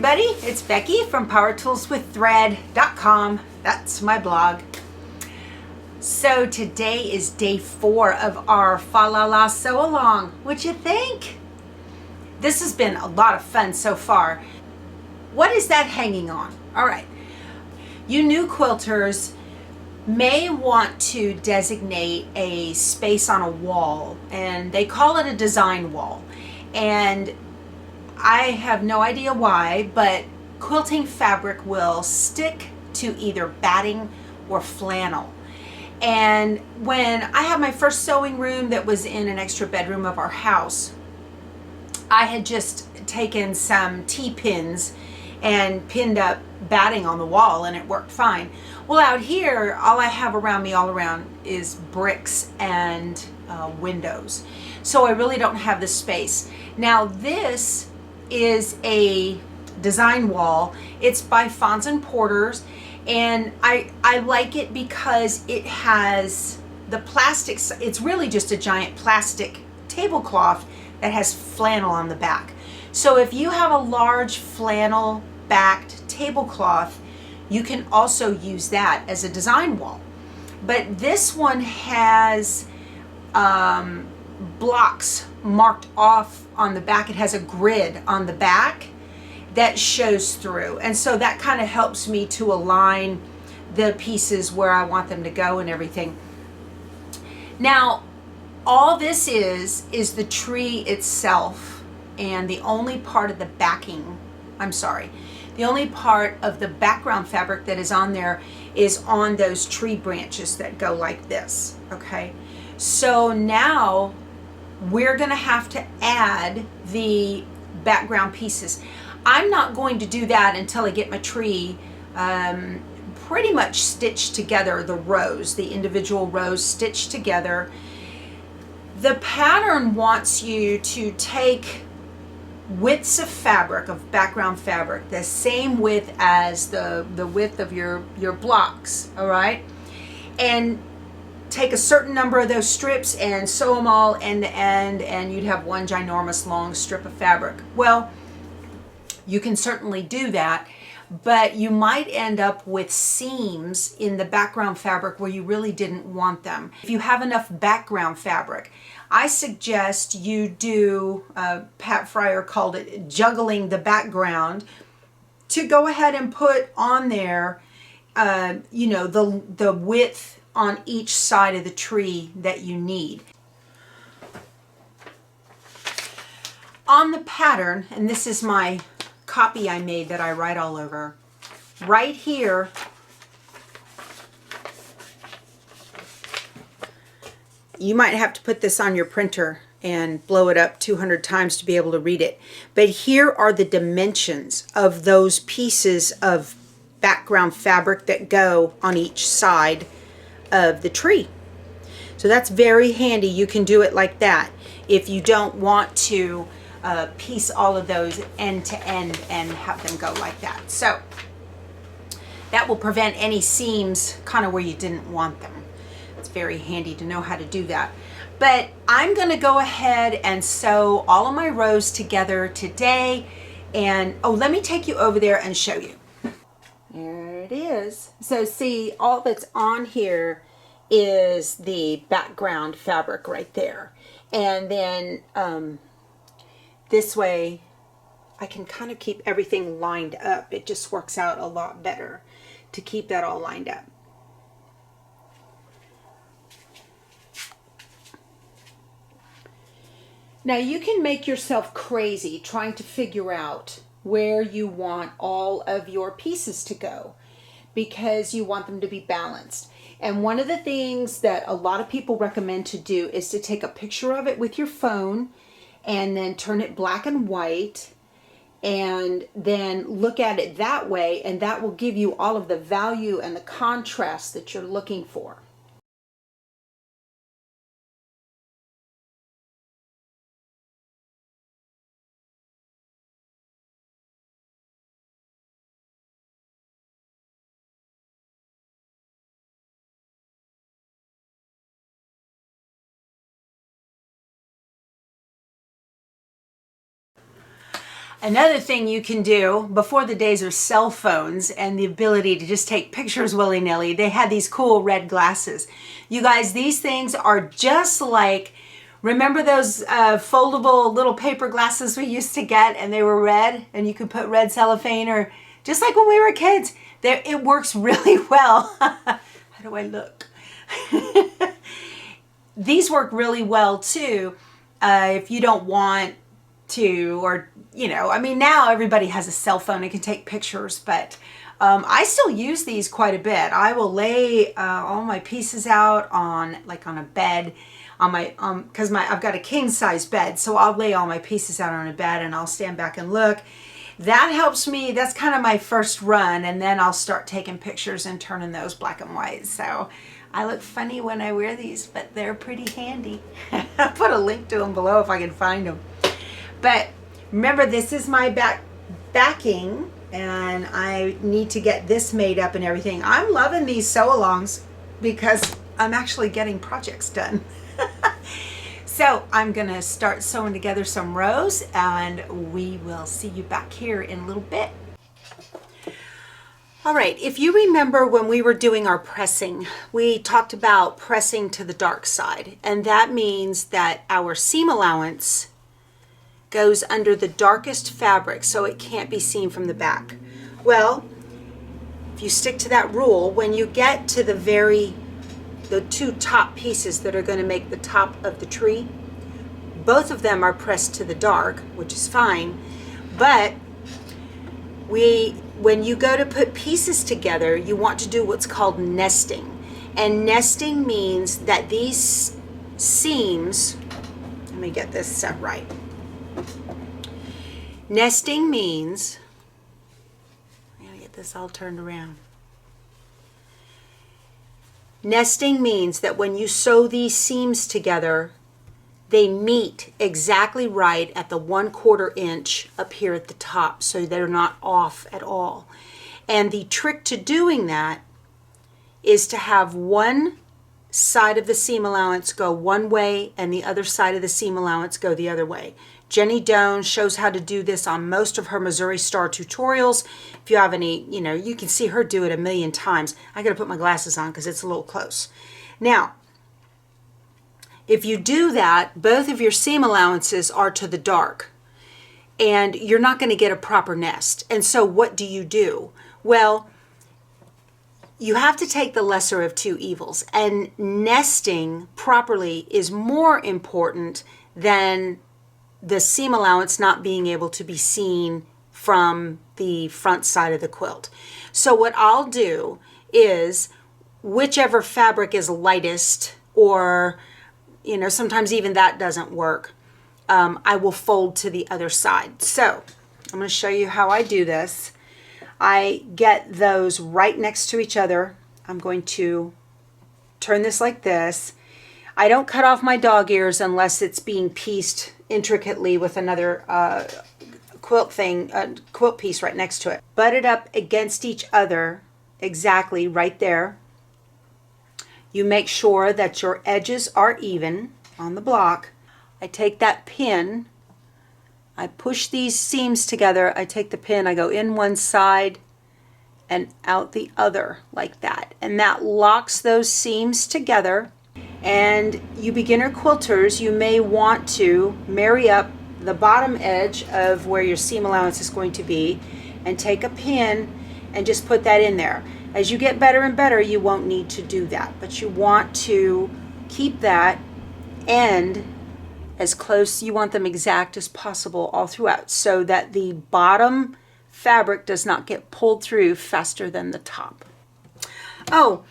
everybody, it's Becky from powertoolswiththread.com. That's my blog. So today is day 4 of our Fa La La sew along. What'd you think? This has been a lot of fun so far. What is that hanging on? All right, you new quilters may want to designate a space on a wall, and they call it a design wall. And I have no idea why, but quilting fabric will stick to either batting or flannel. And when I had my first sewing room that was in an extra bedroom of our house, I had just taken some T-pins and pinned up batting on the wall, and it worked fine. Well, out here, all I have around me all around is bricks and windows. So I really don't have the space. Now this is a design wall. It's by Fons and Porter's, and I like it because it has the plastics. It's really just a giant plastic tablecloth that has flannel on the back. So if you have a large flannel backed tablecloth, you can also use that as a design wall. But this one has blocks marked off on the back. It has a grid on the back that shows through, and so that kind of helps me to align the pieces where I want them to go and everything. Now all this is the tree itself, and the only part of the backing, the only part of the background fabric that is on there is on those tree branches that go like this. Okay, so now we're going to have to add the background pieces. I'm not going to do that until I get my tree pretty much stitched together, the rows, the individual rows stitched together. The pattern wants you to take widths of fabric, of background fabric, the same width as the width of your blocks, all right? And take a certain number of those strips and sew them all end to end, and you'd have one ginormous long strip of fabric. Well, you can certainly do that, but you might end up with seams in the background fabric where you really didn't want them. If you have enough background fabric, I suggest you do, Pat Fryer called it juggling the background, to go ahead and put on there, you know, the width on each side of the tree that you need. On the pattern, and this is my copy I made that I write all over, right here, you might have to put this on your printer and blow it up 200 times to be able to read it. But here are the dimensions of those pieces of background fabric that go on each side of the tree. So that's very handy. You can do it like that if you don't want to piece all of those end to end and have them go like that. So that will prevent any seams kind of where you didn't want them. It's very handy to know how to do that. But I'm going to go ahead and sew all of my rows together today. And oh, let me take you over there and show you. There it is. So see, all that's on here is the background fabric right there. And then this way I can kind of keep everything lined up. It just works out a lot better to keep that all lined up. Now you can make yourself crazy trying to figure out where you want all of your pieces to go, because you want them to be balanced. And one of the things that a lot of people recommend to do is to take a picture of it with your phone and then turn it black and white, and then look at it that way, and that will give you all of the value and the contrast that you're looking for. Another thing you can do, before the days of cell phones and the ability to just take pictures willy-nilly, they had these cool red glasses. You guys, these things are just like, remember those foldable little paper glasses we used to get, and they were red and you could put red cellophane, or just like when we were kids. It works really well. How do I look? These work really well too if you don't want to, or I mean, now everybody has a cell phone and can take pictures, but I still use these quite a bit. I will lay all my pieces out on a bed on my because I've got a king size bed, so I'll lay all my pieces out on a bed and I'll stand back and look. That helps me. That's kind of my first run, and then I'll start taking pictures and turning those black and white. So I look funny when I wear these, but they're pretty handy. I'll put a link to them below if I can find them. But remember, this is my backing, and I need to get this made up and everything. I'm loving these sew-alongs because I'm actually getting projects done. So I'm going to start sewing together some rows, and we will see you back here in a little bit. All right, if you remember when we were doing our pressing, we talked about pressing to the dark side, and that means that our seam allowance goes under the darkest fabric so it can't be seen from the back. Well, if you stick to that rule, when you get to the two top pieces that are going to make the top of the tree, both of them are pressed to the dark, which is fine, but when you go to put pieces together, you want to do what's called nesting. And nesting means that these seams, let me get this set right. Nesting means, I'm gonna get this all turned around. Nesting means that when you sew these seams together, they meet exactly right at the 1/4 inch up here at the top, so they're not off at all. And the trick to doing that is to have one side of the seam allowance go one way and the other side of the seam allowance go the other way. Jenny Doan shows how to do this on most of her Missouri Star tutorials. If you have any, you can see her do it a million times. I got to put my glasses on because it's a little close. Now, if you do that, both of your seam allowances are to the dark, and you're not going to get a proper nest. And so what do? Well, you have to take the lesser of two evils, and nesting properly is more important than the seam allowance not being able to be seen from the front side of the quilt. So what I'll do is, whichever fabric is lightest, or sometimes even that doesn't work, I will fold to the other side. So I'm going to show you how I do this. I get those right next to each other. I'm going to turn this like this. I don't cut off my dog ears unless it's being pieced intricately with another quilt piece right next to it. Butt it up against each other exactly right there. You make sure that your edges are even on the block. I take that pin, I push these seams together, I take the pin, I go in one side and out the other like that. And that locks those seams together. And you beginner quilters, you may want to marry up the bottom edge of where your seam allowance is going to be and take a pin and just put that in there. As you get better and better, you won't need to do that, but you want to keep that end as close, you want them exact as possible all throughout, so that the bottom fabric does not get pulled through faster than the top. Oh,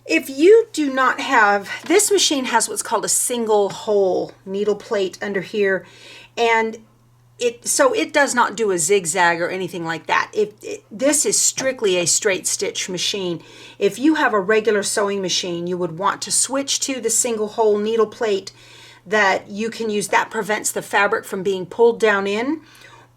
if you do not have, this machine has what's called a single hole needle plate under here, and so it does not do a zigzag or anything like that. This is strictly a straight stitch machine. If you have a regular sewing machine, you would want to switch to the single hole needle plate that you can use. That prevents the fabric from being pulled down in.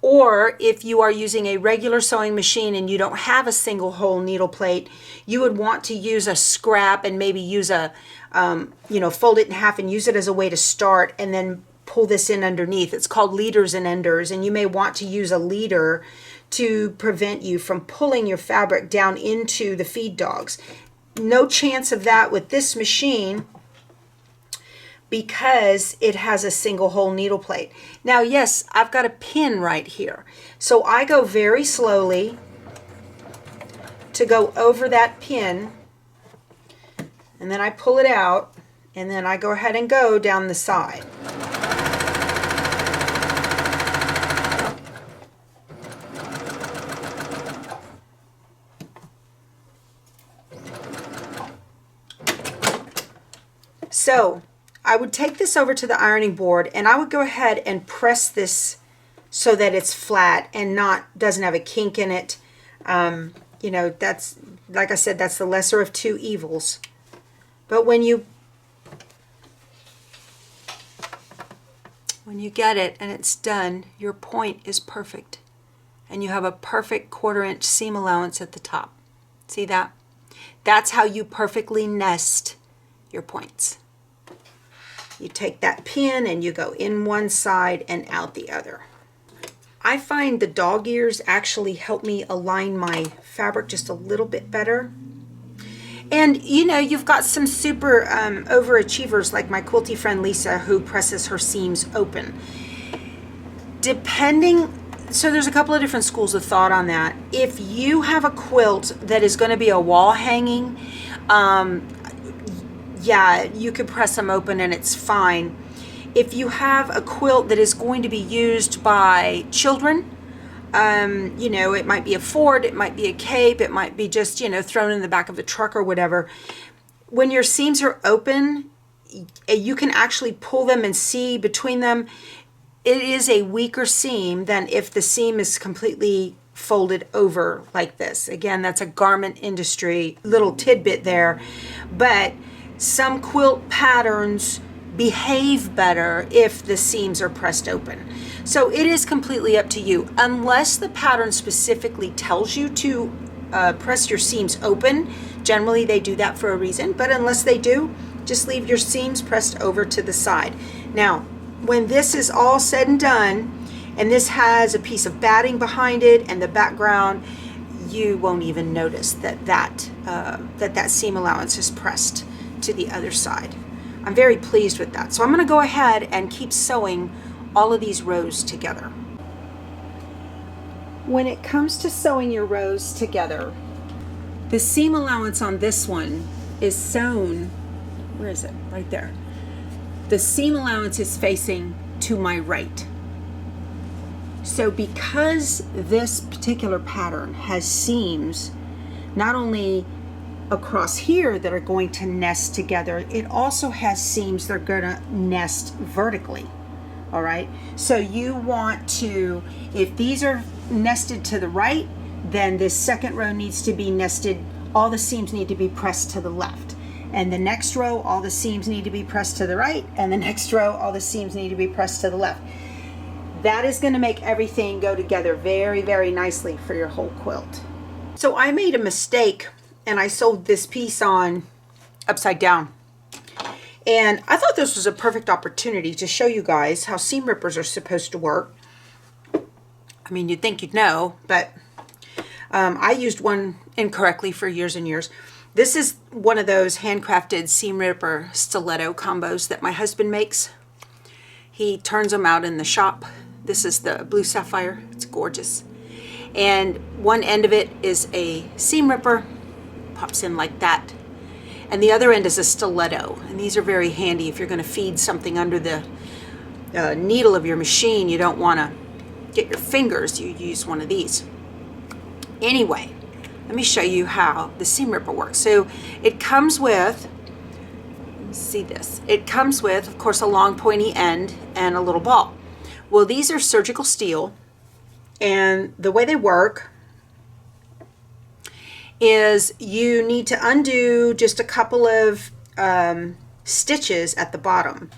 Or if you are using a regular sewing machine and you don't have a single hole needle plate, you would want to use a scrap and maybe use a, fold it in half and use it as a way to start, and then pull this in underneath. It's called leaders and enders, and you may want to use a leader to prevent you from pulling your fabric down into the feed dogs. No chance of that with this machine because it has a single hole needle plate. Now, yes, I've got a pin right here. So I go very slowly to go over that pin, and then I pull it out, and then I go ahead and go down the side. So I would take this over to the ironing board, and I would go ahead and press this so that it's flat and doesn't have a kink in it. You know, that's, like I said, that's the lesser of two evils. But when you get it and it's done, your point is perfect. And you have a perfect 1/4 inch seam allowance at the top. See that? That's how you perfectly nest your points. You take that pin and you go in one side and out the other. I find the dog ears actually help me align my fabric just a little bit better. And you know, you've got some super overachievers like my quilty friend Lisa, who presses her seams open. So there's a couple of different schools of thought on that. If you have a quilt that is going to be a wall hanging, yeah, you could press them open and it's fine. If you have a quilt that is going to be used by children, you know, it might be a Ford, it might be a cape, it might be just, you know, thrown in the back of the truck or whatever. When your seams are open, you can actually pull them and see between them. It is a weaker seam than if the seam is completely folded over like this. Again, that's a garment industry little tidbit there, but some quilt patterns behave better if the seams are pressed open. So it is completely up to you. Unless the pattern specifically tells you to press your seams open, generally they do that for a reason, but unless they do, just leave your seams pressed over to the side. Now, when this is all said and done, and this has a piece of batting behind it and the background, you won't even notice that seam allowance is pressed to the other side. I'm very pleased with that. So I'm going to go ahead and keep sewing all of these rows together. When it comes to sewing your rows together, the seam allowance on this one is sewn, where is it? Right there. The seam allowance is facing to my right. So because this particular pattern has seams, not only across here that are going to nest together, it also has seams that are going to nest vertically. All right, so you want to, if these are nested to the right, then this second row needs to be nested, all the seams need to be pressed to the left, and the next row all the seams need to be pressed to the right, and the next row all the seams need to be pressed to the left. That is going to make everything go together very, very nicely for your whole quilt. So I made a mistake and I sewed this piece on upside down. And I thought this was a perfect opportunity to show you guys how seam rippers are supposed to work. I mean, you'd think you'd know, but I used one incorrectly for years and years. This is one of those handcrafted seam ripper stiletto combos that my husband makes. He turns them out in the shop. This is the blue sapphire. It's gorgeous. And one end of it is a seam ripper, pops in like that. And the other end is a stiletto. And these are very handy if you're going to feed something under the needle of your machine. You don't want to get your fingers. You use one of these. Anyway, let me show you how the seam ripper works. So it comes with, see this, it comes with, of course, a long pointy end and a little ball. Well, these are surgical steel, and the way they work is you need to undo just a couple of stitches at the bottom,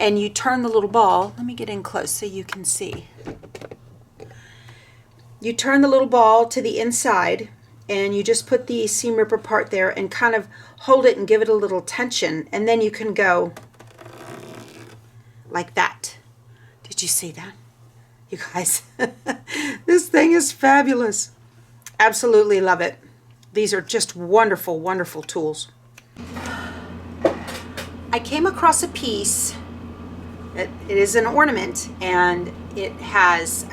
and you turn the little ball. Let me get in close so you can see. You turn the little ball to the inside, and you just put the seam ripper part there and kind of hold it and give it a little tension, and then you can go like that. Did you see that? You guys, this thing is fabulous. Absolutely love it. These are just wonderful, wonderful tools. I came across a piece. It is an ornament, and it has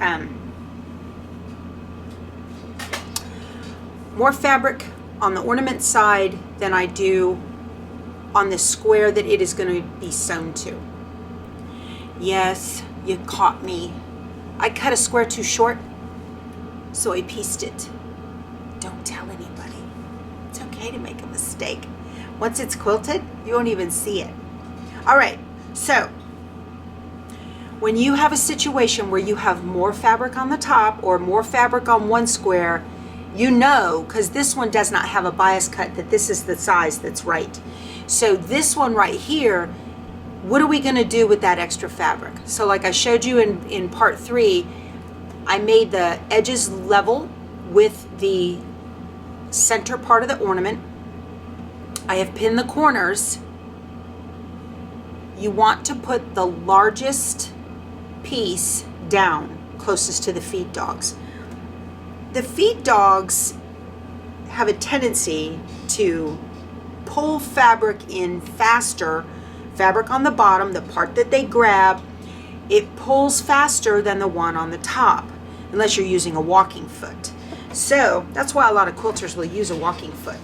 more fabric on the ornament side than I do on the square that it is going to be sewn to. Yes, you caught me. I cut a square too short, so I pieced it. Don't tell anybody. It's okay to make a mistake. Once it's quilted, you won't even see it. All right, so when you have a situation where you have more fabric on the top or more fabric on one square, you know, because this one does not have a bias cut, that this is the size that's right. So this one right here, what are we going to do with that extra fabric? So like I showed you in part 3, I made the edges level with the center part of the ornament. I have pinned the corners. You want to put the largest piece down closest to the feed dogs. The feed dogs have a tendency to pull fabric in faster. Fabric on the bottom, the part that they grab, it pulls faster than the one on the top, unless you're using a walking foot. So that's why a lot of quilters will use a walking foot.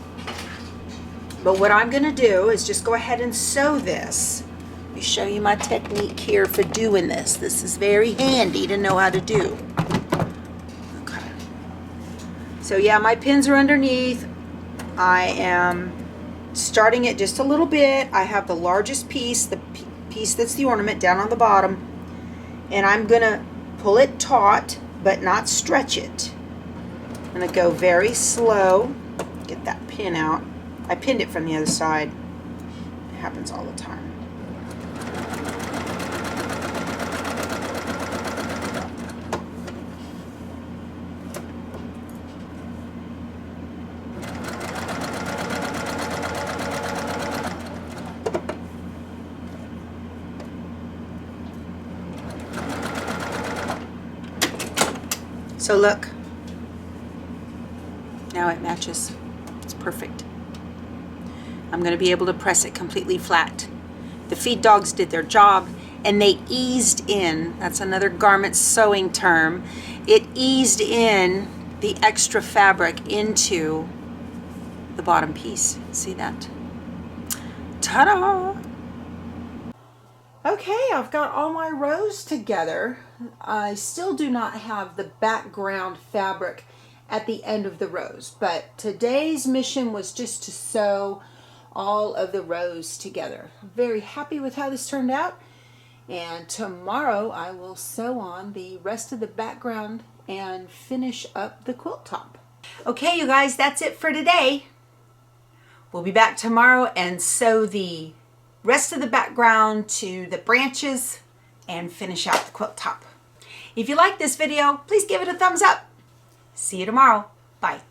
But what I'm going to do is just go ahead and sew this. Let me show you my technique here for doing this. This is very handy to know how to do. Okay. So yeah, my pins are underneath. I am starting it just a little bit. I have the largest piece, the piece that's the ornament, down on the bottom, and I'm gonna pull it taut but not stretch it. I'm gonna go very slow. Get that pin out. I pinned it from the other side. It happens all the time. So look, now it matches. It's perfect. I'm going to be able to press it completely flat. The feed dogs did their job, and they eased in. That's another garment sewing term. It eased in the extra fabric into the bottom piece. See that? Ta-da! Okay, I've got all my rows together. I still do not have the background fabric at the end of the rows, but today's mission was just to sew all of the rows together. I'm very happy with how this turned out, and tomorrow I will sew on the rest of the background and finish up the quilt top. Okay, you guys, that's it for today. We'll be back tomorrow and sew the rest of the background to the branches and finish out the quilt top. If you like this video, please give it a thumbs up. See you tomorrow. Bye.